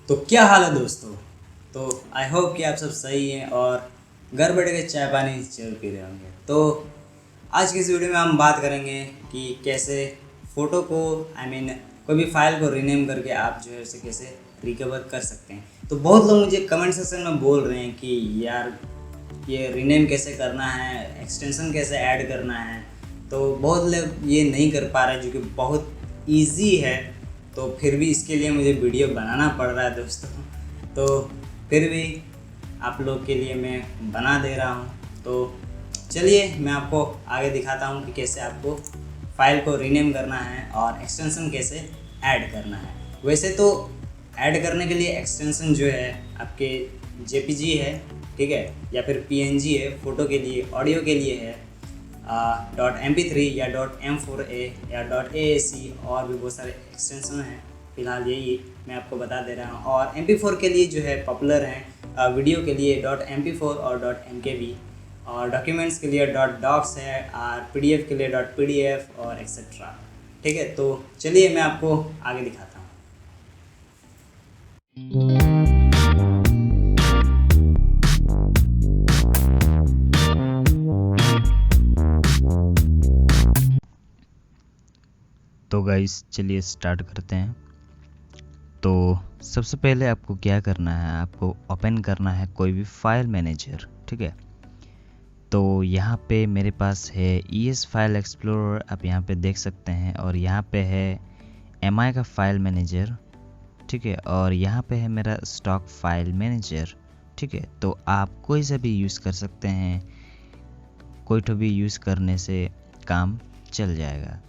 तो क्या हाल है दोस्तों। तो आई होप कि आप सब सही हैं और घर बैठे के चाय पानी जरूर पी रहे होंगे। तो आज की इस वीडियो में हम बात करेंगे कि कैसे फ़ोटो को कोई भी फाइल को रीनेम करके आप जो है उसे कैसे रिकवर कर सकते हैं। तो बहुत लोग मुझे कमेंट सेक्शन में बोल रहे हैं कि यार ये रीनेम कैसे करना है, एक्सटेंशन कैसे ऐड करना है। तो बहुत लोग ये नहीं कर पा रहे जो कि बहुत ईजी है। तो फिर भी इसके लिए मुझे वीडियो बनाना पड़ रहा है दोस्तों। तो फिर भी आप लोग के लिए मैं बना दे रहा हूँ। तो चलिए मैं आपको आगे दिखाता हूँ कि कैसे आपको फ़ाइल को रीनेम करना है और एक्सटेंशन कैसे ऐड करना है। वैसे तो ऐड करने के लिए एक्सटेंशन जो है आपके जेपीजी है, ठीक है, या फिर पीएनजी है, फ़ोटो के लिए, ऑडियो के लिए है .mp3 या .m4a या .aac और भी बहुत सारे एक्सटेंशन हैं। फ़िलहाल यही मैं आपको बता दे रहा हूँ। और MP4 के लिए जो है पॉपुलर हैं वीडियो के लिए .mp4 और .mkv, और डॉक्यूमेंट्स के लिए .docs है, और PDF के लिए .pdf और एक्सेट्रा। ठीक है, तो चलिए मैं आपको आगे दिखाता हूँ। तो गाइस चलिए स्टार्ट करते हैं। तो सबसे पहले आपको क्या करना है, आपको ओपन करना है कोई भी फाइल मैनेजर, ठीक है। तो यहाँ पे मेरे पास है ES फाइल एक्सप्लोरर, आप यहाँ पे देख सकते हैं, और यहाँ पे है MI का फाइल मैनेजर, ठीक है, और यहाँ पे है मेरा स्टॉक फाइल मैनेजर, ठीक है। तो आप कोई सा भी यूज़ कर सकते हैं, कोई तो भी यूज़ करने से काम चल जाएगा।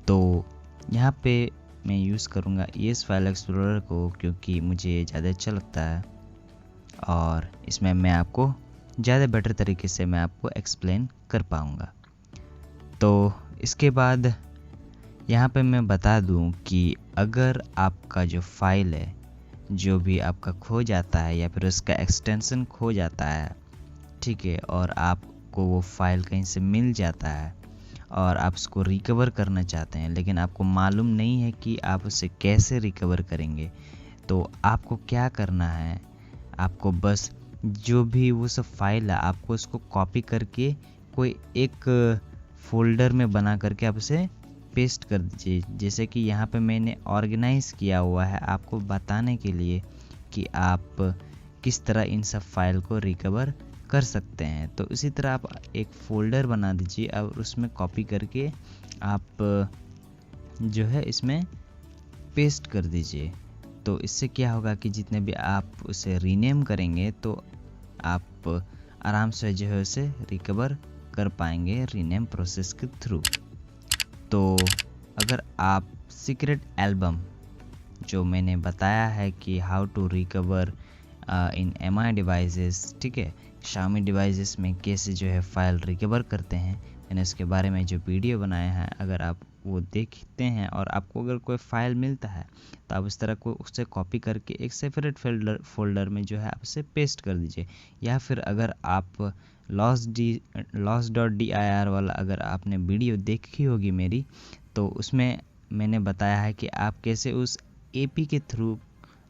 तो यहाँ पे मैं यूज़ करूँगा ES फाइल एक्सप्लोरर को, क्योंकि मुझे ज़्यादा अच्छा लगता है और इसमें मैं आपको ज़्यादा बेटर तरीके से मैं आपको एक्सप्लेन कर पाऊँगा। तो इसके बाद यहाँ पे मैं बता दूँ कि अगर आपका जो फाइल है जो भी आपका खो जाता है या फिर उसका एक्सटेंशन खो जाता है, ठीक है, और आपको वो फाइल कहीं से मिल जाता है और आप उसको रिकवर करना चाहते हैं, लेकिन आपको मालूम नहीं है कि आप उसे कैसे रिकवर करेंगे, तो आपको क्या करना है, आपको बस जो भी वो सब फाइल है आपको उसको कॉपी करके कोई एक फोल्डर में बना करके आप उसे पेस्ट कर दीजिए। जैसे कि यहाँ पे मैंने ऑर्गेनाइज़ किया हुआ है आपको बताने के लिए कि आप किस तरह इन सब फाइल को रिकवर कर सकते हैं। तो इसी तरह आप एक फ़ोल्डर बना दीजिए और उसमें कॉपी करके आप जो है इसमें पेस्ट कर दीजिए। तो इससे क्या होगा कि जितने भी आप उसे रीनेम करेंगे तो आप आराम से जो है उसे रिकवर कर पाएंगे रीनेम प्रोसेस के थ्रू। तो अगर आप सीक्रेट एल्बम जो मैंने बताया है कि how to recover in MI devices, ठीक है, Xiaomi डिवाइसेस में कैसे जो है फाइल रिकवर करते हैं, मैंने उसके बारे में जो वीडियो बनाया है, अगर आप वो देखते हैं और आपको अगर कोई फाइल मिलता है तो आप इस तरह को उससे कॉपी करके एक सेपरेट फोल्डर में जो है आप उसे पेस्ट कर दीजिए। या फिर अगर आप loss.dir वाला अगर आपने वीडियो देखी होगी मेरी, तो उसमें मैंने बताया है कि आप कैसे उस AP के थ्रू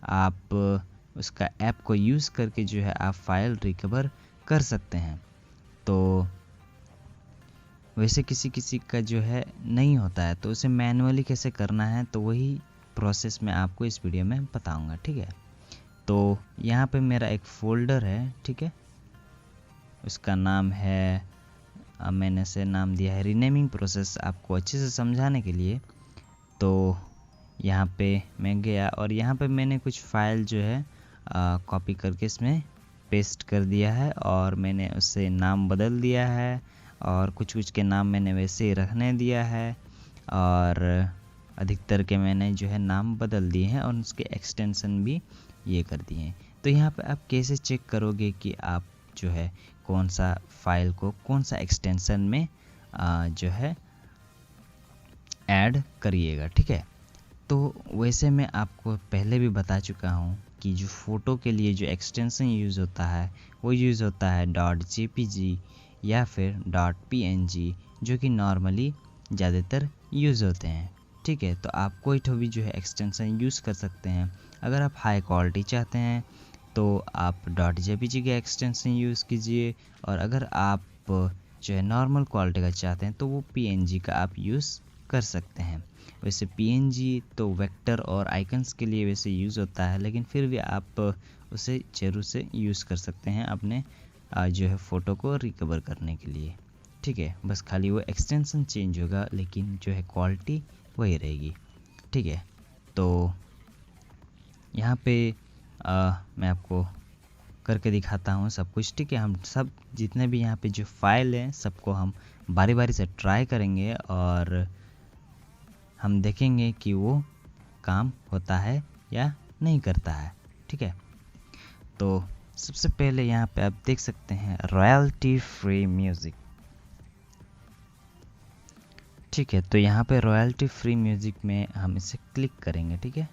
आप उसका ऐप को यूज़ करके जो है आप फाइल रिकवर कर सकते हैं। तो वैसे किसी किसी का जो है नहीं होता है, तो उसे मैनुअली कैसे करना है तो वही प्रोसेस मैं आपको इस वीडियो में बताऊंगा, ठीक है। तो यहाँ पे मेरा एक फ़ोल्डर है, ठीक है, उसका नाम है मैंने से नाम दिया है रीनेमिंग प्रोसेस, आपको अच्छे से समझाने के लिए। तो यहाँ पे मैं गया और यहाँ पे मैंने कुछ फाइल जो है कॉपी करके इसमें पेस्ट कर दिया है और मैंने उससे नाम बदल दिया है और कुछ कुछ के नाम मैंने वैसे ही रखने दिया है और अधिकतर के मैंने जो है नाम बदल दिए हैं और उसके एक्सटेंशन भी ये कर दिए हैं। तो यहाँ पे आप कैसे चेक करोगे कि आप जो है कौन सा फाइल को कौन सा एक्सटेंशन में जो है ऐड करिएगा, ठीक है। तो वैसे मैं आपको पहले भी बता चुका हूँ कि जो फ़ोटो के लिए जो एक्सटेंशन यूज़ होता है वो यूज़ होता है .jpg या फिर .png, जो कि नॉर्मली ज़्यादातर यूज़ होते हैं, ठीक है। तो आप कोई तो भी जो है एक्सटेंशन यूज़ कर सकते हैं। अगर आप हाई क्वालिटी चाहते हैं तो आप .jpg का एक्सटेंशन यूज़ कीजिए, और अगर आप जो है नॉर्मल क्वालिटी का चाहते हैं तो वो png का आप यूज़ कर सकते हैं। वैसे png तो वेक्टर और आइकन्स के लिए वैसे यूज़ होता है, लेकिन फिर भी आप उसे ज़रूर से यूज़ कर सकते हैं अपने जो है फ़ोटो को रिकवर करने के लिए, ठीक है। बस खाली वो एक्सटेंशन चेंज होगा, लेकिन जो है क्वालिटी वही रहेगी, ठीक है। तो यहाँ पे मैं आपको करके दिखाता हूँ सब कुछ, ठीक है। हम सब जितने भी यहाँ पे जो फाइल हैं सबको हम बारी बारी से ट्राई करेंगे और हम देखेंगे कि वो काम होता है या नहीं करता है, ठीक है। तो सबसे पहले यहाँ पे आप देख सकते हैं रॉयल्टी फ्री म्यूज़िक, ठीक है। तो यहाँ पे रॉयल्टी फ्री म्यूज़िक में हम इसे क्लिक करेंगे, ठीक है।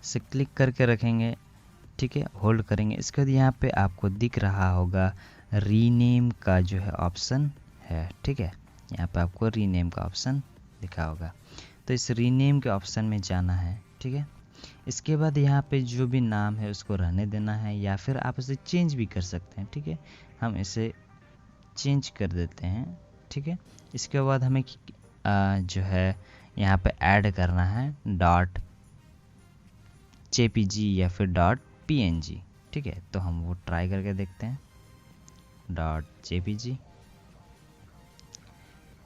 इसे क्लिक करके रखेंगे, ठीक है, होल्ड करेंगे। इसके बाद यहाँ पे आपको दिख रहा होगा रीनेम का जो है ऑप्शन है, ठीक है। यहाँ पे आपको रीनेम का ऑप्शन दिखा होगा, तो इस रीनेम के ऑप्शन में जाना है, ठीक है। इसके बाद यहाँ पे जो भी नाम है उसको रहने देना है, या फिर आप इसे चेंज भी कर सकते हैं, ठीक है। हम इसे चेंज कर देते हैं, ठीक है। इसके बाद हमें जो है यहाँ पे ऐड करना है .jpg या फिर .png, ठीक है। तो हम वो ट्राई करके देखते हैं .jpg।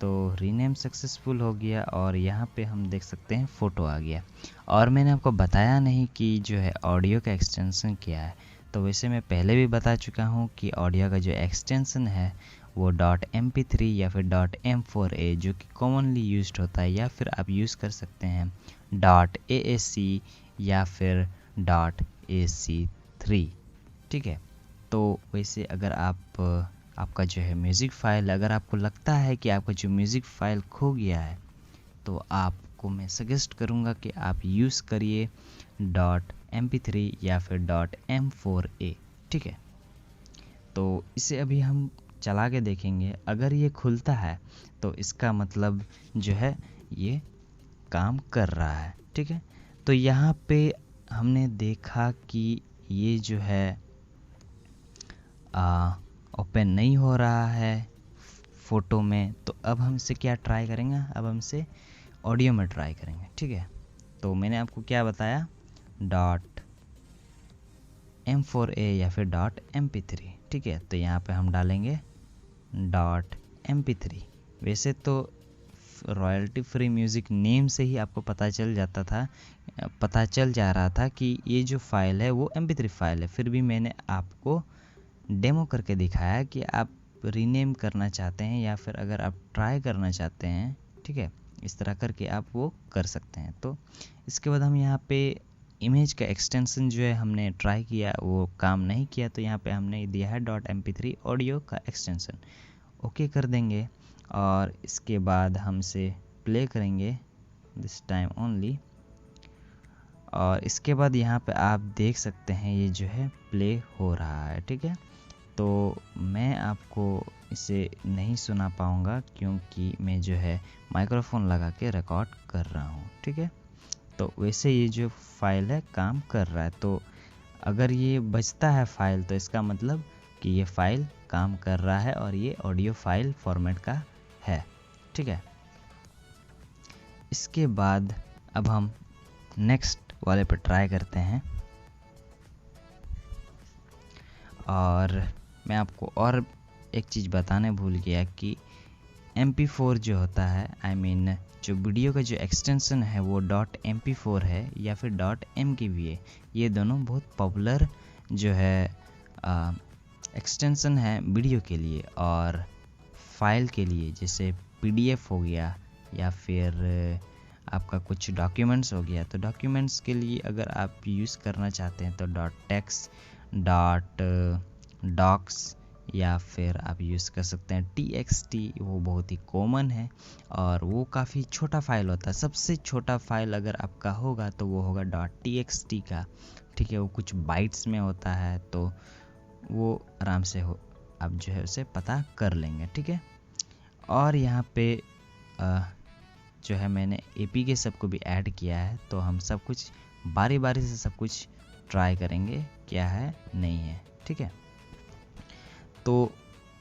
तो रीनेम सक्सेसफुल हो गया और यहाँ पे हम देख सकते हैं फ़ोटो आ गया। और मैंने आपको बताया नहीं कि जो है ऑडियो का एक्सटेंशन क्या है। तो वैसे मैं पहले भी बता चुका हूँ कि ऑडियो का जो एक्सटेंशन है वो .mp3 या फिर .m4a जो कि कॉमनली यूज्ड होता है, या फिर आप यूज़ कर सकते हैं .aac या फिर .ac3, ठीक है। तो वैसे अगर आपका जो है म्यूज़िक फ़ाइल, अगर आपको लगता है कि आपका जो म्यूज़िक फ़ाइल खो गया है, तो आपको मैं सजेस्ट करूँगा कि आप यूज़ करिए .mp3 या फिर .m4a, ठीक है। तो इसे अभी हम चला के देखेंगे। अगर ये खुलता है तो इसका मतलब जो है ये काम कर रहा है, ठीक है। तो यहाँ पे हमने देखा कि ये जो है ओपन नहीं हो रहा है फ़ोटो में। तो अब हम इसे क्या ट्राई करेंगे, अब हम इसे ऑडियो में ट्राई करेंगे, ठीक है। तो मैंने आपको क्या बताया .m4a या फिर .mp3, ठीक है। तो यहाँ पे हम डालेंगे .mp3। वैसे तो रॉयल्टी फ्री म्यूज़िक नेम से ही आपको पता चल जा रहा था कि ये जो फ़ाइल है वो mp3 फाइल है। फिर भी मैंने आपको डेमो करके दिखाया कि आप रीनेम करना चाहते हैं या फिर अगर आप ट्राई करना चाहते हैं, ठीक है, इस तरह करके आप वो कर सकते हैं। तो इसके बाद हम यहाँ पे इमेज का एक्सटेंशन जो है हमने ट्राई किया वो काम नहीं किया, तो यहाँ पे हमने दिया है .mp3 ऑडियो का एक्सटेंशन, ओके कर देंगे। और इसके बाद हम इसे प्ले करेंगे दिस टाइम ओनली, और इसके बाद यहाँ पे आप देख सकते हैं ये जो है प्ले हो रहा है, ठीक है। तो मैं आपको इसे नहीं सुना पाऊँगा क्योंकि मैं जो है माइक्रोफोन लगा के रिकॉर्ड कर रहा हूँ, ठीक है। तो वैसे ये जो फाइल है काम कर रहा है। तो अगर ये बजता है फाइल तो इसका मतलब कि ये फाइल काम कर रहा है और ये ऑडियो फाइल फॉर्मेट का है, ठीक है। इसके बाद अब हम नेक्स्ट वाले पर ट्राई करते हैं। और मैं आपको और एक चीज़ बताने भूल गया कि MP4 जो होता है, जो वीडियो का जो एक्सटेंशन है वो .mp4 है या फिर .mkv है। ये दोनों बहुत पॉपुलर जो है एक्सटेंशन है वीडियो के लिए और फाइल के लिए, जैसे PDF हो गया या फिर आपका कुछ डॉक्यूमेंट्स हो गया। तो डॉक्यूमेंट्स के लिए अगर आप यूज़ करना चाहते हैं तो .text, .docs या फिर आप यूज़ कर सकते हैं TXT। वो बहुत ही कॉमन है और वो काफ़ी छोटा फाइल होता है। सबसे छोटा फाइल अगर आपका होगा तो वो होगा .txt का, ठीक है। वो कुछ बाइट्स में होता है, तो वो आराम से आप जो है उसे पता कर लेंगे, ठीक है। और यहाँ पे जो है मैंने APK सबको भी ऐड किया है, तो हम सब कुछ बारी बारी से सब कुछ ट्राई करेंगे क्या है नहीं है, ठीक है। तो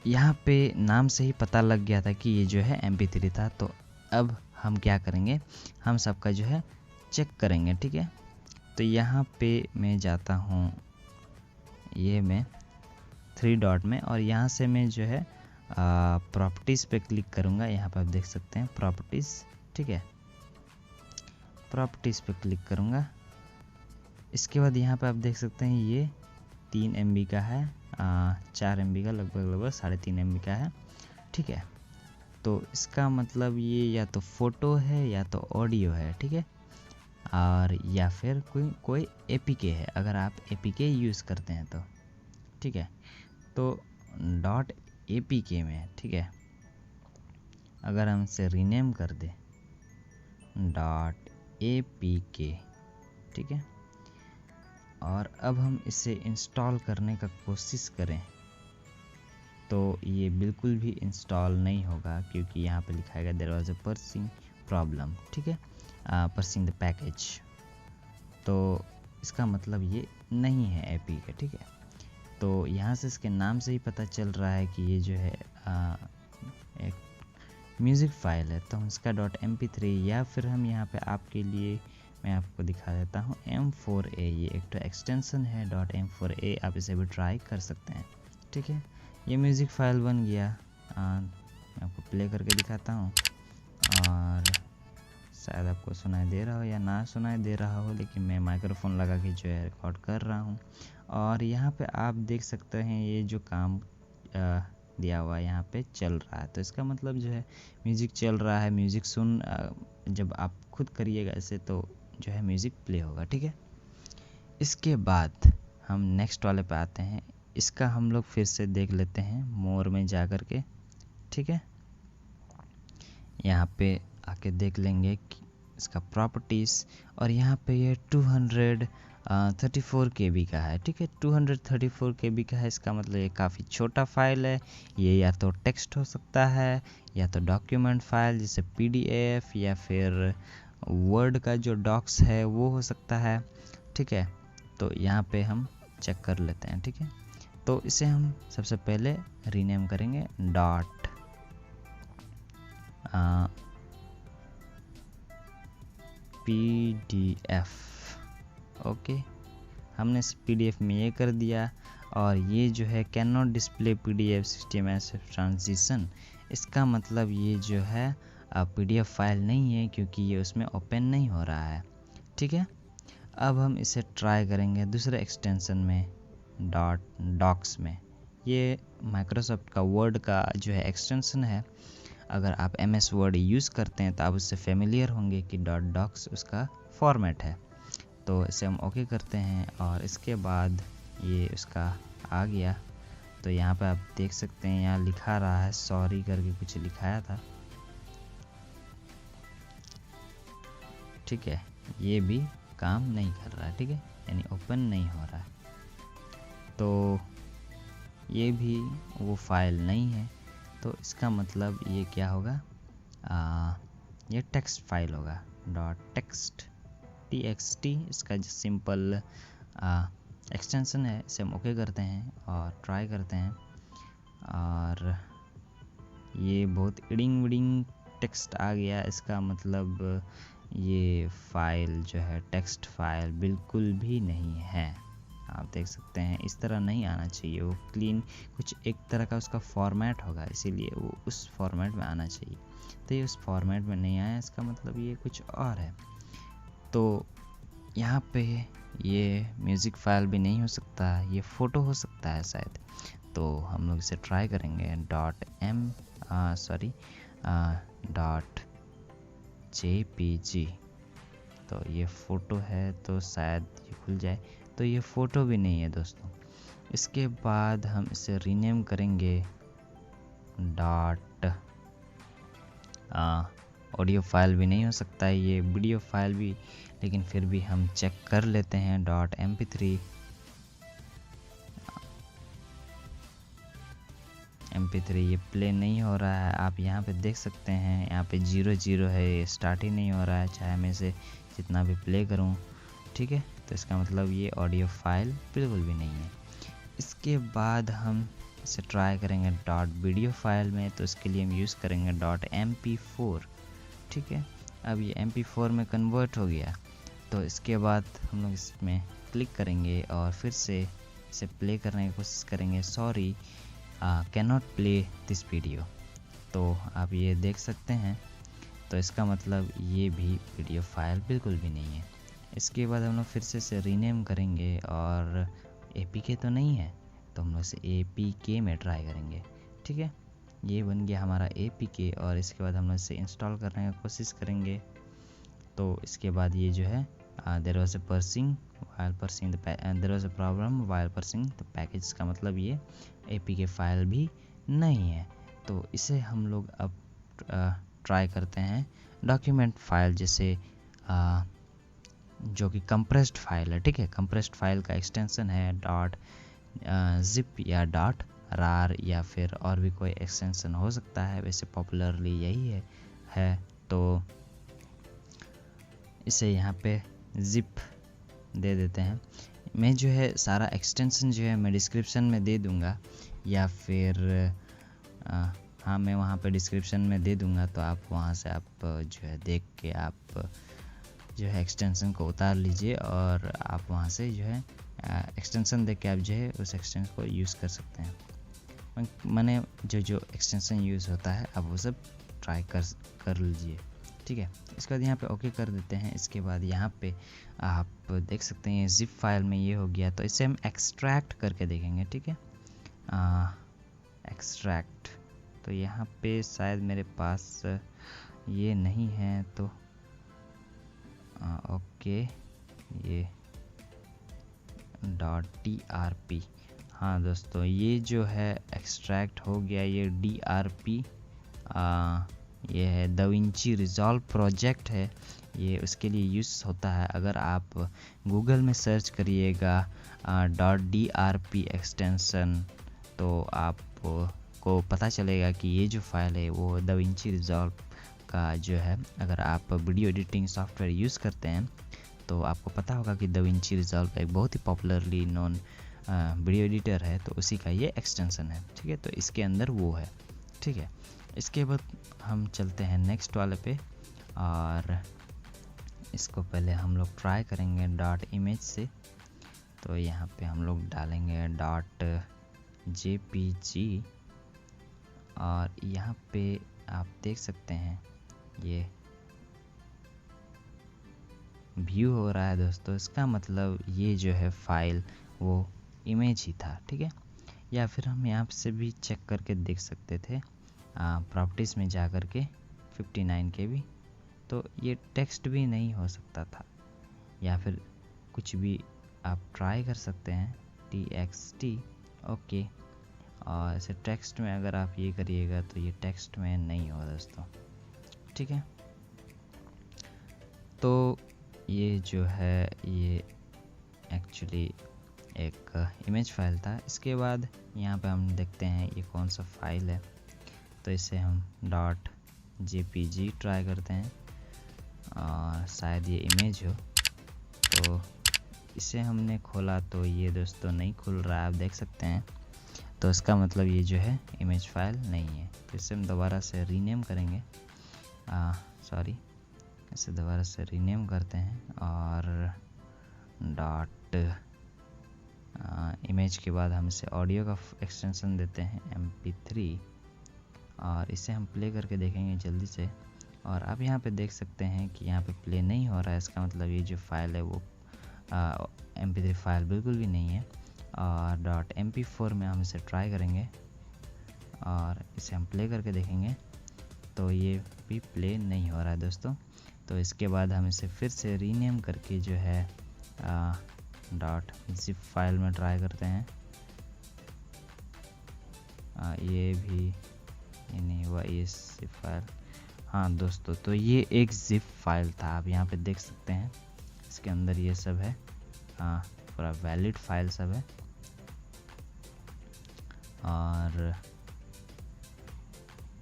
यहाँ पे नाम से ही पता लग गया था कि ये जो है MP3 था। तो अब हम क्या करेंगे, हम सबका जो है चेक करेंगे, ठीक है। तो यहाँ पे मैं जाता हूँ, ये मैं 3 डॉट में, और यहाँ से मैं जो है प्रॉपर्टीज़ पे क्लिक करूँगा। यहाँ पे आप देख सकते हैं प्रॉपर्टीज़, ठीक है। प्रॉपर्टीज़ पे क्लिक करूँगा। इसके बाद यहाँ पे आप देख सकते हैं ये 3 MB का है, 4 MB का, लगभग 3.5 MB का है, ठीक है। तो इसका मतलब ये या तो फ़ोटो है या तो ऑडियो है, ठीक है, और या फिर कोई APK है, अगर आप APK यूज़ करते हैं तो, ठीक है। तो .apk में, ठीक है, अगर हम इसे रीनेम कर दें .apk, ठीक है, और अब हम इसे इंस्टॉल करने का कोशिश करें तो ये बिल्कुल भी इंस्टॉल नहीं होगा, क्योंकि यहाँ पे लिखा है there was a parsing problem, ठीक है, पर्सिंग द पैकेज। तो इसका मतलब ये नहीं है APK, ठीक है। तो यहाँ से इसके नाम से ही पता चल रहा है कि ये जो है एक म्यूज़िक फाइल है। तो हम इसका .mp3, या फिर हम यहाँ पे आपके लिए मैं आपको दिखा देता हूँ M4A, ये एक तो एक्सटेंशन है .m4a, आप इसे भी ट्राई कर सकते हैं, ठीक है। ये म्यूज़िक फाइल बन गया। मैं आपको प्ले करके दिखाता हूँ, और शायद आपको सुनाई दे रहा हो या ना सुनाई दे रहा हो, लेकिन मैं माइक्रोफोन लगा के जो है रिकॉर्ड कर रहा हूँ। और यहाँ पे आप देख सकते हैं ये जो काम दिया हुआ यहाँ पे चल रहा है। तो इसका मतलब जो है म्यूज़िक चल रहा है। म्यूज़िक जब आप खुद करिएगा ऐसे तो जो है म्यूज़िक प्ले होगा, ठीक है। इसके बाद हम नेक्स्ट वाले पे आते हैं। इसका हम लोग फिर से देख लेते हैं मोर में जा कर के, ठीक है। यहाँ पे आके देख लेंगे कि इसका प्रॉपर्टीज़, और यहाँ पे ये 234 KB का है, ठीक है। 234 KB का है, इसका मतलब ये काफ़ी छोटा फाइल है। ये या तो टेक्स्ट हो सकता है या तो डॉक्यूमेंट फाइल जैसे PDF, या फिर वर्ड का जो डॉक्स है वो हो सकता है, ठीक है। तो यहाँ पे हम चेक कर लेते हैं, ठीक है। तो इसे हम सबसे पहले रीनेम करेंगे .pdf, ओके। हमने इस PDF में ये कर दिया। और ये जो है can not display PDF system as transition, इसका मतलब ये जो है PDF फाइल नहीं है, क्योंकि ये उसमें ओपन नहीं हो रहा है, ठीक है। अब हम इसे ट्राई करेंगे दूसरे एक्सटेंशन में .docs में। ये माइक्रोसॉफ्ट का वर्ड का जो है एक्सटेंशन है। अगर आप MS वर्ड यूज़ करते हैं तो आप उससे फेमिलियर होंगे कि .docs उसका फॉर्मेट है। तो इसे हम ओके करते हैं, और इसके बाद ये उसका आ गया। तो यहाँ पे आप देख सकते हैं यहाँ लिखा रहा है सॉरी करके कुछ लिखाया था, ठीक है। ये भी काम नहीं कर रहा है, ठीक है, यानी ओपन नहीं हो रहा है। तो ये भी वो फाइल नहीं है। तो इसका मतलब ये क्या होगा, ये टेक्स्ट फाइल होगा .txt, इसका जो सिंपल एक्सटेंशन है। इसे हम ओके करते हैं और ट्राई करते हैं, और ये बहुत इडिंग विडिंग टेक्स्ट आ गया। इसका मतलब ये फाइल जो है टेक्स्ट फाइल बिल्कुल भी नहीं है। आप देख सकते हैं इस तरह नहीं आना चाहिए, वो क्लीन कुछ एक तरह का उसका फॉर्मेट होगा, इसीलिए वो उस फॉर्मेट में आना चाहिए। तो ये उस फॉर्मेट में नहीं आया, इसका मतलब ये कुछ और है। तो यहाँ पे ये म्यूज़िक फाइल भी नहीं हो सकता, ये फ़ोटो हो सकता है शायद। तो हम लोग इसे ट्राई करेंगे .jpg। तो ये फ़ोटो है तो शायद ये खुल जाए। तो ये फ़ोटो भी नहीं है दोस्तों। इसके बाद हम इसे रीनेम करेंगे ऑडियो फाइल भी नहीं हो सकता है, ये वीडियो फाइल भी, लेकिन फिर भी हम चेक कर लेते हैं .mp3 MP3 ये प्ले नहीं हो रहा है। आप यहाँ पे देख सकते हैं, यहाँ पे 0 है, ये स्टार्ट ही नहीं हो रहा है, चाहे मैं इसे जितना भी प्ले करूँ। ठीक है, तो इसका मतलब ये ऑडियो फाइल बिल्कुल भी नहीं है। इसके बाद हम इसे ट्राई करेंगे .वीडियो फाइल में, तो इसके लिए हम यूज़ करेंगे .mp4। ठीक है, अब ये MP4 में कन्वर्ट हो गया। तो इसके बाद हम लोग इसमें क्लिक करेंगे और फिर से इसे प्ले करने की कोशिश करेंगे। Sorry, can not play this video. तो आप ये देख सकते हैं, तो इसका मतलब ये भी वीडियो फाइल बिल्कुल भी नहीं है। इसके बाद हम लोग फिर से इसे रीनेम करेंगे और APK तो नहीं है, तो हम लोग इसे APK में ट्राई करेंगे। ठीक है, ये बन गया हमारा APK और इसके बाद हम लोग इसे इंस्टॉल करने की कोशिश करेंगे। तो इसके बाद ये जो है there was a parsing while parsing there was a problem while parsing the package का मतलब ये APK फाइल भी नहीं है। तो इसे हम लोग अब ट्राई करते हैं डॉक्यूमेंट फाइल, जैसे जो कि कंप्रेस्ड फाइल है। ठीक है, कंप्रेस्ड फाइल का एक्सटेंशन है .zip या .rar या फिर और भी कोई एक्सटेंशन हो सकता है, वैसे पॉपुलरली यही है। तो इसे यहाँ पे zip दे देते हैं। मैं जो है सारा एक्सटेंशन जो है मैं डिस्क्रिप्शन में दे दूँगा, या फिर हाँ मैं वहाँ पे डिस्क्रिप्शन में दे दूँगा, तो आप वहाँ से आप जो है देख के आप जो है एक्सटेंशन को उतार लीजिए और आप वहाँ से जो है एक्सटेंशन देख के आप जो है उस एक्सटेंशन को यूज़ कर सकते हैं। मैंने जो एक्सटेंशन यूज़ होता है आप वो सब ट्राई कर लीजिए। ठीक है, इसके बाद यहाँ पे ओके कर देते हैं। इसके बाद यहाँ पे आप देख सकते हैं जिप फाइल में ये हो गया, तो इसे हम एक्सट्रैक्ट करके देखेंगे। ठीक है, एक्सट्रैक्ट, तो यहाँ पे शायद मेरे पास ये नहीं है, तो ओके ये .drp। हाँ दोस्तों, ये जो है एक्सट्रैक्ट हो गया, ये DRP ये है दाविंची रिजॉल्व प्रोजेक्ट है, ये उसके लिए यूज़ होता है। अगर आप गूगल में सर्च करिएगा .drp एक्सटेंशन, तो आपको पता चलेगा कि ये जो फाइल है वो दाविंची रिजॉल्व का जो है। अगर आप वीडियो एडिटिंग सॉफ्टवेयर यूज़ करते हैं तो आपको पता होगा कि दाविंची रिजॉल्व एक बहुत ही पॉपुलरली नोन वीडियो एडिटर है, तो उसी का ये एक्सटेंशन है। ठीक है, तो इसके अंदर वो है। ठीक है, इसके बाद हम चलते हैं नेक्स्ट वाले पे, और इसको पहले हम लोग ट्राई करेंगे .image से। तो यहाँ पे हम लोग डालेंगे .jpg और यहाँ पे आप देख सकते हैं ये व्यू हो रहा है दोस्तों। इसका मतलब ये जो है फाइल वो इमेज ही था। ठीक है, या फिर हम यहाँ से भी चेक करके देख सकते थे प्रॉपर्टीज़ में जा कर के 59 KB, तो ये टेक्स्ट भी नहीं हो सकता था, या फिर कुछ भी आप ट्राई कर सकते हैं txt। ओके, और ऐसे टेक्स्ट में अगर आप ये करिएगा तो ये टेक्स्ट में नहीं होगा दोस्तों। ठीक है, तो ये जो है ये एक्चुअली एक इमेज फाइल था। इसके बाद यहाँ पे हम देखते हैं ये कौन सा फाइल है, तो इसे हम .jpg ट्राई करते हैं और शायद ये इमेज हो। तो इसे हमने खोला तो ये दोस्तों नहीं खुल रहा है, आप देख सकते हैं। तो इसका मतलब ये जो है इमेज फाइल नहीं है। तो इसे हम दोबारा से रीनेम करेंगे, सॉरी इसे दोबारा से रीनेम करते हैं और इमेज के बाद हम इसे ऑडियो का एक्सटेंशन देते हैं MP3 और इसे हम प्ले करके देखेंगे जल्दी से। और आप यहाँ पे देख सकते हैं कि यहाँ पे प्ले नहीं हो रहा है, इसका मतलब ये जो फाइल है वो MP3 फाइल बिल्कुल भी नहीं है। और .mp4 में हम इसे ट्राई करेंगे और इसे हम प्ले करके देखेंगे, तो ये भी प्ले नहीं हो रहा है दोस्तों। तो इसके बाद हम इसे फिर से रीनेम करके जो है .zip फाइल में ट्राई करते हैं। ये भी नहीं हुआ, ये zip फाइल। हाँ दोस्तों, तो ये एक zip फाइल था, आप यहाँ पे देख सकते हैं। इसके अंदर ये सब है, हाँ पूरा वैलिड फाइल सब है। और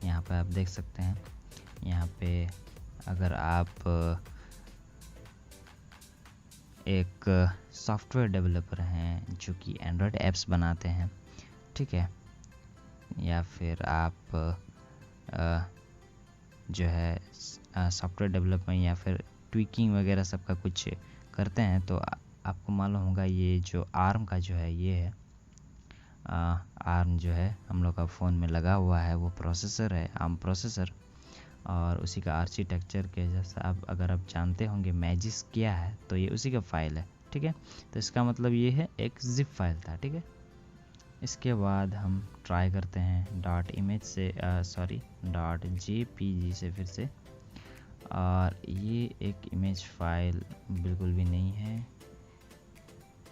यहाँ पे आप देख सकते हैं। यहाँ पे अगर आप एक सॉफ्टवेयर डेवलपर हैं जो कि एंड्रॉयड ऐप्स बनाते हैं, ठीक है, या फिर आप जो है सॉफ्टवेयर डेवलपमेंट या फिर ट्विकिंग वगैरह सबका कुछ करते हैं, तो आपको मालूम होगा ये जो आर्म का जो है ये है, आर्म जो है हम लोग का फ़ोन में लगा हुआ है, वो प्रोसेसर है, आर्म प्रोसेसर, और उसी का आर्किटेक्चर के जैसा अगर आप जानते होंगे मैजिस क्या है, तो ये उसी का फाइल है, ठीक है। तो इसका मतलब ये है एक जिप फाइल था, ठीक है। इसके बाद हम ट्राई करते हैं डॉट इमेज से डॉट जेपीजी से फिर से, और ये एक इमेज फाइल बिल्कुल भी नहीं है।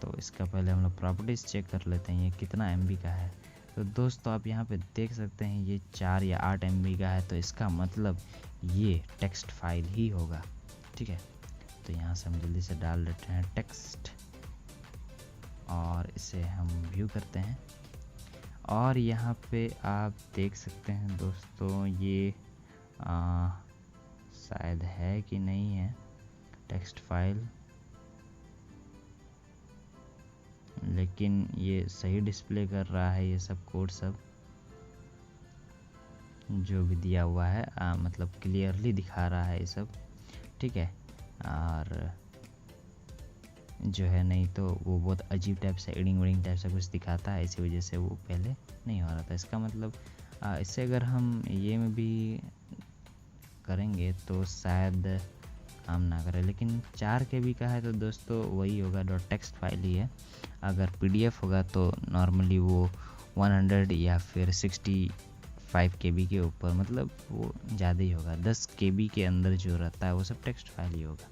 तो इसका पहले हम लोग प्रॉपर्टीज़ चेक कर लेते हैं ये कितना एमबी का है। तो दोस्तों आप यहाँ पे देख सकते हैं ये 4 या 8 एमबी का है, तो इसका मतलब ये टेक्स्ट फाइल ही होगा, ठीक है। तो यहाँ से हम जल्दी से डाल देते हैं टेक्स्ट और इसे हम व्यू करते हैं, और यहाँ पे आप देख सकते हैं दोस्तों ये शायद है कि नहीं है टेक्स्ट फाइल, लेकिन ये सही डिस्प्ले कर रहा है, ये सब कोड सब जो भी दिया हुआ है मतलब क्लियरली दिखा रहा है ये सब, ठीक है। और जो है नहीं तो वो बहुत अजीब टाइप से एडिंग वेडिंग टाइप से कुछ दिखाता है, इसी वजह से वो पहले नहीं हो रहा था। इसका मतलब इससे अगर हम ये में भी करेंगे तो शायद काम ना करे, लेकिन 4 KB का है तो दोस्तों वही होगा, डॉट टेक्स्ट फाइल ही है। अगर PDF होगा तो नॉर्मली वो 100 या फिर 65 KB के ऊपर, मतलब वो ज़्यादा ही होगा, 10 KB के अंदर जो रहता है वो सब टेक्स्ट फाइल ही होगा,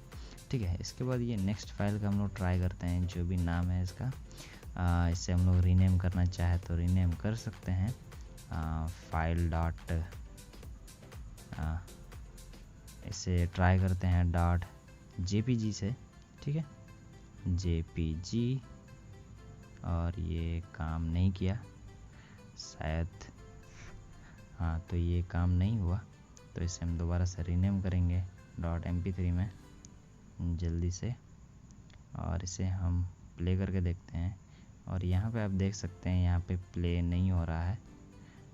ठीक है। इसके बाद ये नेक्स्ट फाइल का हम लोग ट्राई करते हैं, जो भी नाम है इसका, इसे हम लोग रीनेम करना चाहे तो रीनेम कर सकते हैं, फाइल डॉट इसे ट्राई करते हैं डॉट जेपीजी से, ठीक है, जेपीजी, और ये काम नहीं किया शायद, हाँ तो ये काम नहीं हुआ, तो इसे हम दोबारा से रीनेम करेंगे डॉट MP3 में जल्दी से, और इसे हम प्ले करके देखते हैं, और यहाँ पे आप देख सकते हैं यहाँ पे प्ले नहीं हो रहा है,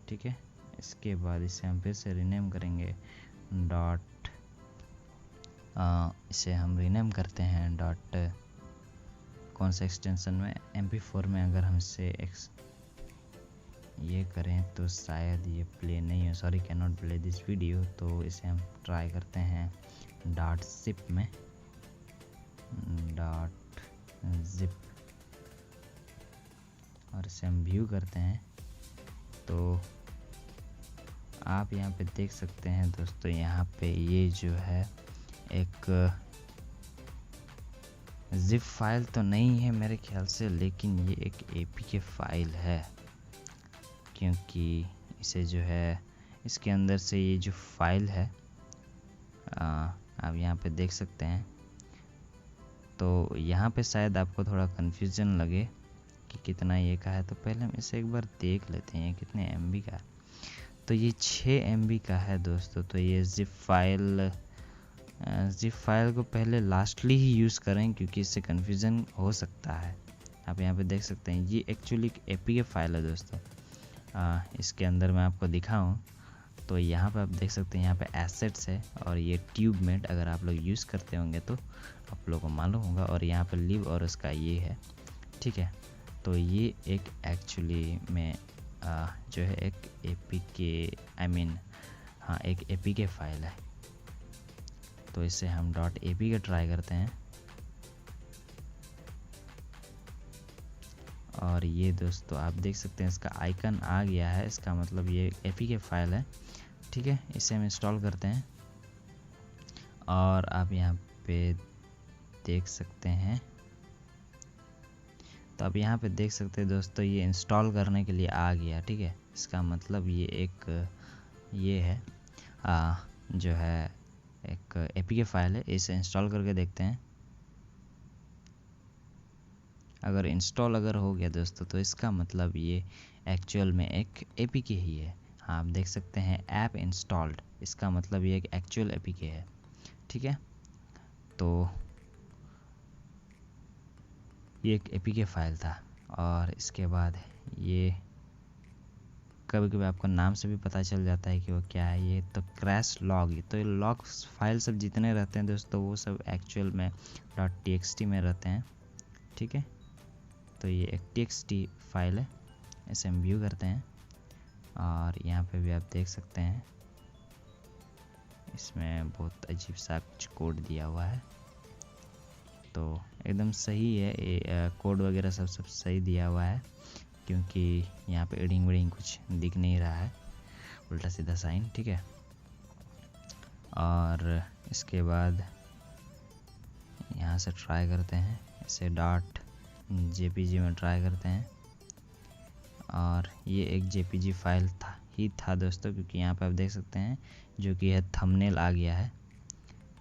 ठीक है। इसके बाद इसे हम फिर से रीनेम करेंगे डॉट इसे हम रीनेम करते हैं डॉट कौन सा एक्सटेंशन में, MP4 में अगर हम इसे ये करें तो शायद ये प्ले नहीं हो, sorry can not play this video. तो इसे हम ट्राई करते हैं डॉट जिप में, डॉट जिप, और इसे हम व्यू करते हैं। तो आप यहाँ पे देख सकते हैं दोस्तों, यहाँ पे ये जो है एक जिप फाइल तो नहीं है मेरे ख्याल से, लेकिन ये एक APK फाइल है, क्योंकि इसे जो है इसके अंदर से ये जो फाइल है आप यहाँ पे देख सकते हैं। तो यहाँ पे शायद आपको थोड़ा कन्फ्यूज़न लगे कि कितना ये का है, तो पहले हम इसे एक बार देख लेते हैं कितने MB का है। तो ये 6 MB का है दोस्तों। तो ये जिप फाइल को पहले लास्टली ही यूज़ करें, क्योंकि इससे कन्फ्यूज़न हो सकता है। आप यहाँ पे देख सकते हैं ये एक्चुअली APK फाइल है दोस्तों। इसके अंदर मैं आपको दिखाऊं तो यहाँ पे आप देख सकते हैं यहाँ पे एसेट्स है, और ये ट्यूबमेट अगर आप लोग यूज़ करते होंगे तो आप लोगों को मालूम होगा, और यहाँ पे लिव और उसका ये है, ठीक है। तो ये एक एक्चुअली में जो है एक APK एक APK फाइल है। तो इसे हम डॉट APK ट्राई करते हैं, और ये दोस्तों आप देख सकते हैं इसका आइकन आ गया है, इसका मतलब ये APK फाइल है, ठीक है। इसे हम इंस्टॉल करते हैं, और आप यहाँ पे देख सकते हैं, तो आप यहाँ पे देख सकते हैं दोस्तों ये इंस्टॉल करने के लिए आ गया, ठीक है। इसका मतलब ये एक ये है जो है एक APK फाइल है। इसे इंस्टॉल करके देखते हैं। अगर इंस्टॉल हो गया दोस्तों, तो इसका मतलब ये एक्चुअल में एक APK ही है। हाँ, आप देख सकते हैं ऐप इंस्टॉल्ड, इसका मतलब ये एक एक्चुअल एपीके है। ठीक है, तो ये एक एपीके फाइल था। और इसके बाद ये कभी कभी आपको नाम से भी पता चल जाता है कि वो क्या है। ये तो क्रैश लॉग, तो ये लॉग फाइल सब जितने रहते हैं दोस्तों वो सब एक्चुअल में .txt में रहते हैं। ठीक है, तो ये एक txt फाइल है, इसे हम व्यू करते हैं। और यहाँ पे भी आप देख सकते हैं इसमें बहुत अजीब सा कुछ कोड दिया हुआ है। तो एकदम सही है, ये कोड वगैरह सब सही दिया हुआ है, क्योंकि यहाँ पे एडिंग वेडिंग कुछ दिख नहीं रहा है, उल्टा सीधा साइन। ठीक है, और इसके बाद यहाँ से ट्राई करते हैं, इसे .jpg में ट्राई करते हैं। और ये एक jpg फाइल था दोस्तों, क्योंकि यहाँ पे आप देख सकते हैं जो कि है थंबनेल आ गया है।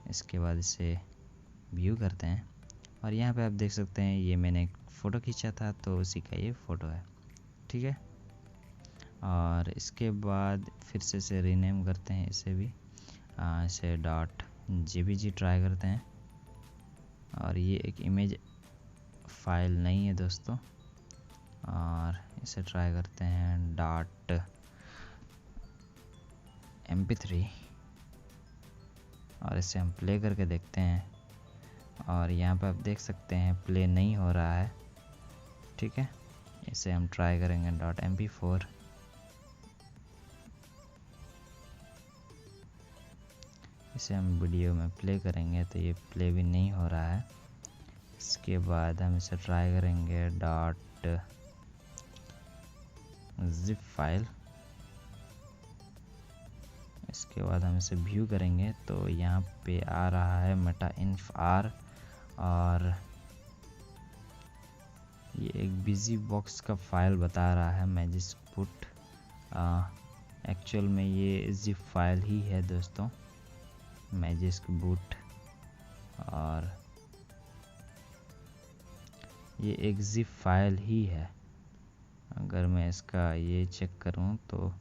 इसके बाद इसे व्यू करते हैं और यहाँ पे आप देख सकते हैं ये मैंने एक फ़ोटो खींचा था, तो उसी का ये फ़ोटो है। ठीक है, और इसके बाद फिर से रीनेम करते हैं इसे भी, इसे .jpg ट्राई करते हैं। और ये एक इमेज फाइल नहीं है दोस्तों, और इसे ट्राई करते हैं .mp3 और इसे हम प्ले करके देखते हैं। और यहाँ पे आप देख सकते हैं प्ले नहीं हो रहा है। ठीक है, इसे हम ट्राई करेंगे .mp4। इसे हम वीडियो में प्ले करेंगे तो ये प्ले भी नहीं हो रहा है। इसके बाद हम इसे ट्राई करेंगे .zip फाइल। इसके बाद हम इसे व्यू करेंगे तो यहाँ पे आ रहा है meta-inf-r, और ये एक बिजी बॉक्स का फाइल बता रहा है मैजिस्क बूट। एक्चुअल में ये zip फाइल ही है दोस्तों, मैजिस्क बूट। और ये एक zip फाइल ही है। अगर मैं इसका ये चेक करूं तो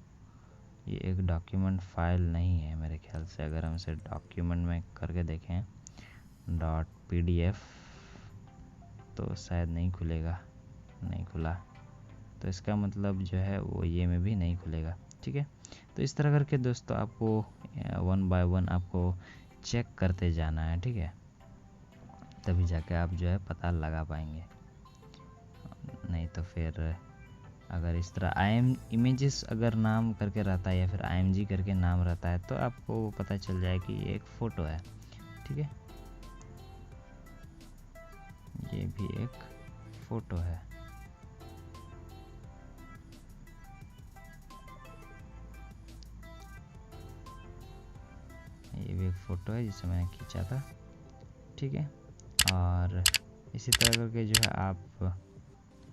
ये एक डॉक्यूमेंट फाइल नहीं है मेरे ख्याल से। अगर हम इसे डॉक्यूमेंट में करके देखें .pdf तो शायद नहीं खुलेगा, नहीं खुला, तो इसका मतलब जो है वो ये में भी नहीं खुलेगा। ठीक है, तो इस तरह करके दोस्तों आपको 1 बाय 1 आपको चेक करते जाना है। ठीक है, तभी जाके आप जो है पता लगा पाएंगे, नहीं तो फिर अगर इस तरह इमेजेस अगर नाम करके रहता है या फिर img करके नाम रहता है तो आपको पता चल जाए कि ये एक फ़ोटो है। ठीक है, ये भी एक फ़ोटो है। ये भी एक फ़ोटो है जिसे मैंने खींचा था। ठीक है, और इसी तरह करके जो है आप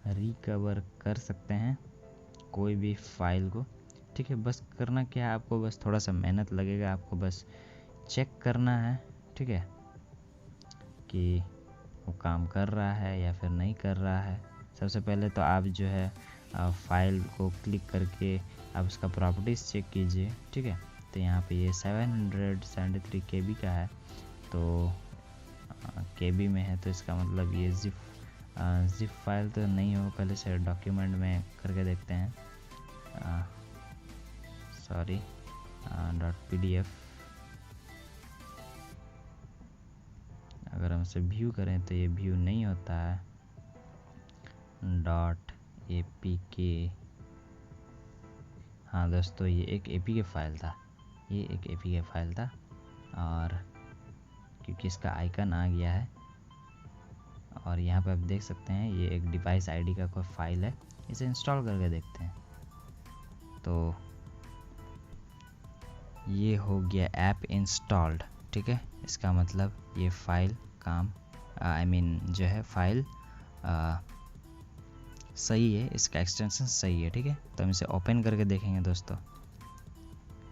रिकवर कर सकते हैं कोई भी फाइल को। ठीक है, बस करना क्या है, आपको बस थोड़ा सा मेहनत लगेगा, आपको बस चेक करना है। ठीक है, कि वो काम कर रहा है या फिर नहीं कर रहा है। सबसे पहले तो आप जो है फाइल को क्लिक करके आप उसका प्रॉपर्टीज़ चेक कीजिए। ठीक है, तो यहाँ पे ये 773 KB का है, तो KB में है, तो इसका मतलब ये zip फाइल तो नहीं हो। पहले से डॉक्यूमेंट में करके देखते हैं, सॉरी .pdf। अगर हम इसे व्यू करें तो ये व्यू नहीं होता है। .apk, हाँ दोस्तों ये एक APK फाइल था, ये एक APK फाइल था। और क्योंकि इसका आइकन आ गया है, और यहाँ पे आप देख सकते हैं ये एक डिवाइस आईडी का कोई फाइल है, इसे इंस्टॉल करके देखते हैं। तो ये हो गया ऐप इंस्टॉल्ड। ठीक है, इसका मतलब ये फाइल काम जो है फाइल सही है, इसका एक्सटेंशन सही है। ठीक है, तो हम इसे ओपन करके देखेंगे दोस्तों,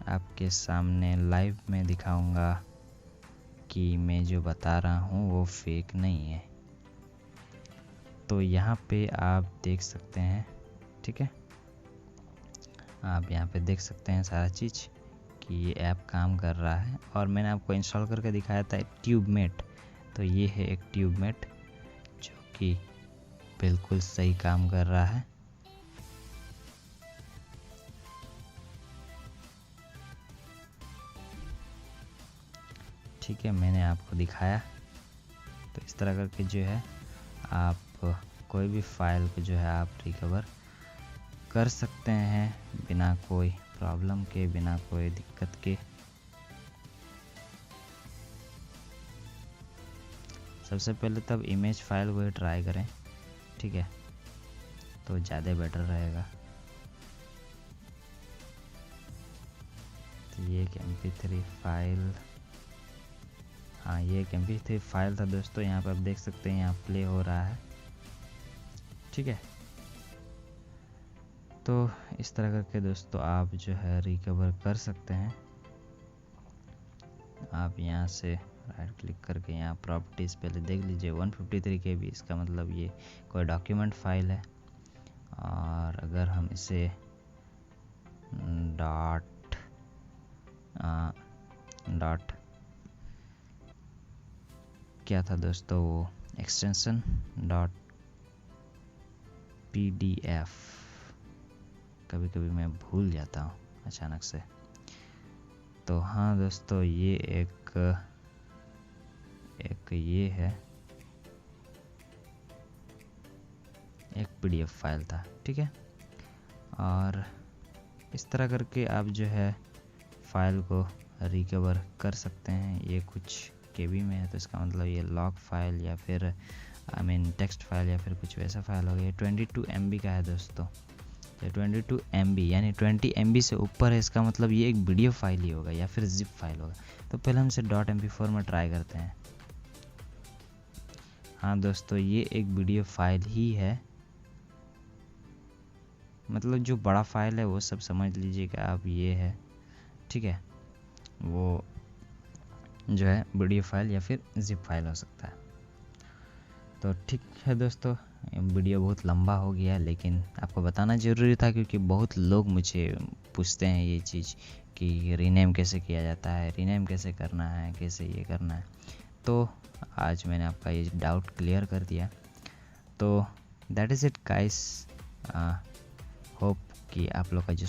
आपके सामने लाइव में दिखाऊंगा कि मैं जो बता रहा हूँ वो फेक नहीं है। तो यहाँ पे आप देख सकते हैं। ठीक है, आप यहाँ पे देख सकते हैं सारा चीज़ कि ये ऐप काम कर रहा है। और मैंने आपको इंस्टॉल करके दिखाया था ट्यूबमेट, तो ये है एक ट्यूबमेट जो कि बिल्कुल सही काम कर रहा है। ठीक है, मैंने आपको दिखाया। तो इस तरह करके जो है आप कोई भी फाइल को जो है आप रिकवर कर सकते हैं बिना कोई प्रॉब्लम के, बिना कोई दिक्कत के। सबसे पहले तब इमेज फाइल को ही ट्राई करें, ठीक है, तो ज़्यादा बेटर रहेगा। तो ये एक MP3 फाइल, हाँ ये एक MP3 फाइल था दोस्तों। यहाँ पर आप देख सकते हैं यहाँ प्ले हो रहा है, ठीक है। तो इस तरह करके दोस्तों आप जो है रिकवर कर सकते हैं। आप यहाँ से राइट क्लिक करके यहाँ प्रॉपर्टीज़ पहले देख लीजिए। 153 KB, इसका मतलब ये कोई डॉक्यूमेंट फाइल है। और अगर हम इसे डॉट क्या था दोस्तों वो एक्सटेंशन .pdf, कभी कभी मैं भूल जाता हूँ अचानक से। तो हाँ दोस्तों, ये एक ये है एक PDF फाइल था, ठीक है। और इस तरह करके आप जो है फाइल को रिकवर कर सकते हैं। ये कुछ KB में है, तो इसका मतलब ये लॉग फाइल या फिर टेक्स्ट फाइल या फिर कुछ वैसा फाइल हो गया। 22 MB का है दोस्तों। तो 22 MB यानी 20 MB से ऊपर है, इसका मतलब ये एक वीडियो फाइल ही होगा या फिर जिप फाइल होगा। तो पहले हम इसे .mp4 में ट्राई करते हैं। हाँ दोस्तों, ये एक वीडियो फाइल ही है, मतलब जो बड़ा फाइल है वो सब समझ लीजिएगा आप, ये है, ठीक है। वो जो है वीडियो फाइल या फिर जिप फाइल हो सकता है। तो ठीक है दोस्तों, वीडियो बहुत लंबा हो गया, लेकिन आपको बताना ज़रूरी था क्योंकि बहुत लोग मुझे पूछते हैं ये चीज़ कि रीनेम कैसे किया जाता है, रीनेम कैसे करना है, कैसे ये करना है। तो आज मैंने आपका ये डाउट क्लियर कर दिया। तो that is it guys. Hope कि आप लोग का जो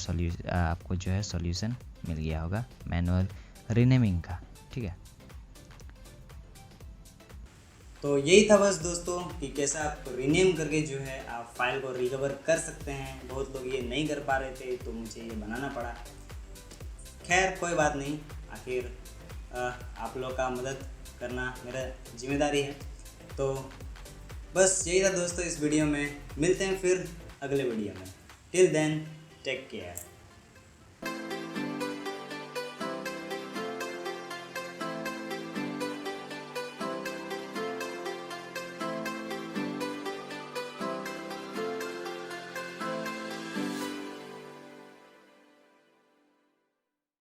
आपको जो है सॉल्यूशन मिल गया होगा मैनुअल रीनेमिंग का, ठीक है। तो यही था बस दोस्तों कि कैसे आप रीनेम करके जो है आप फाइल को रिकवर कर सकते हैं। बहुत लोग ये नहीं कर पा रहे थे तो मुझे ये बनाना पड़ा। खैर कोई बात नहीं, आखिर आप लोग का मदद करना मेरा जिम्मेदारी है। तो बस यही था दोस्तों इस वीडियो में। मिलते हैं फिर अगले वीडियो में। Till then take care.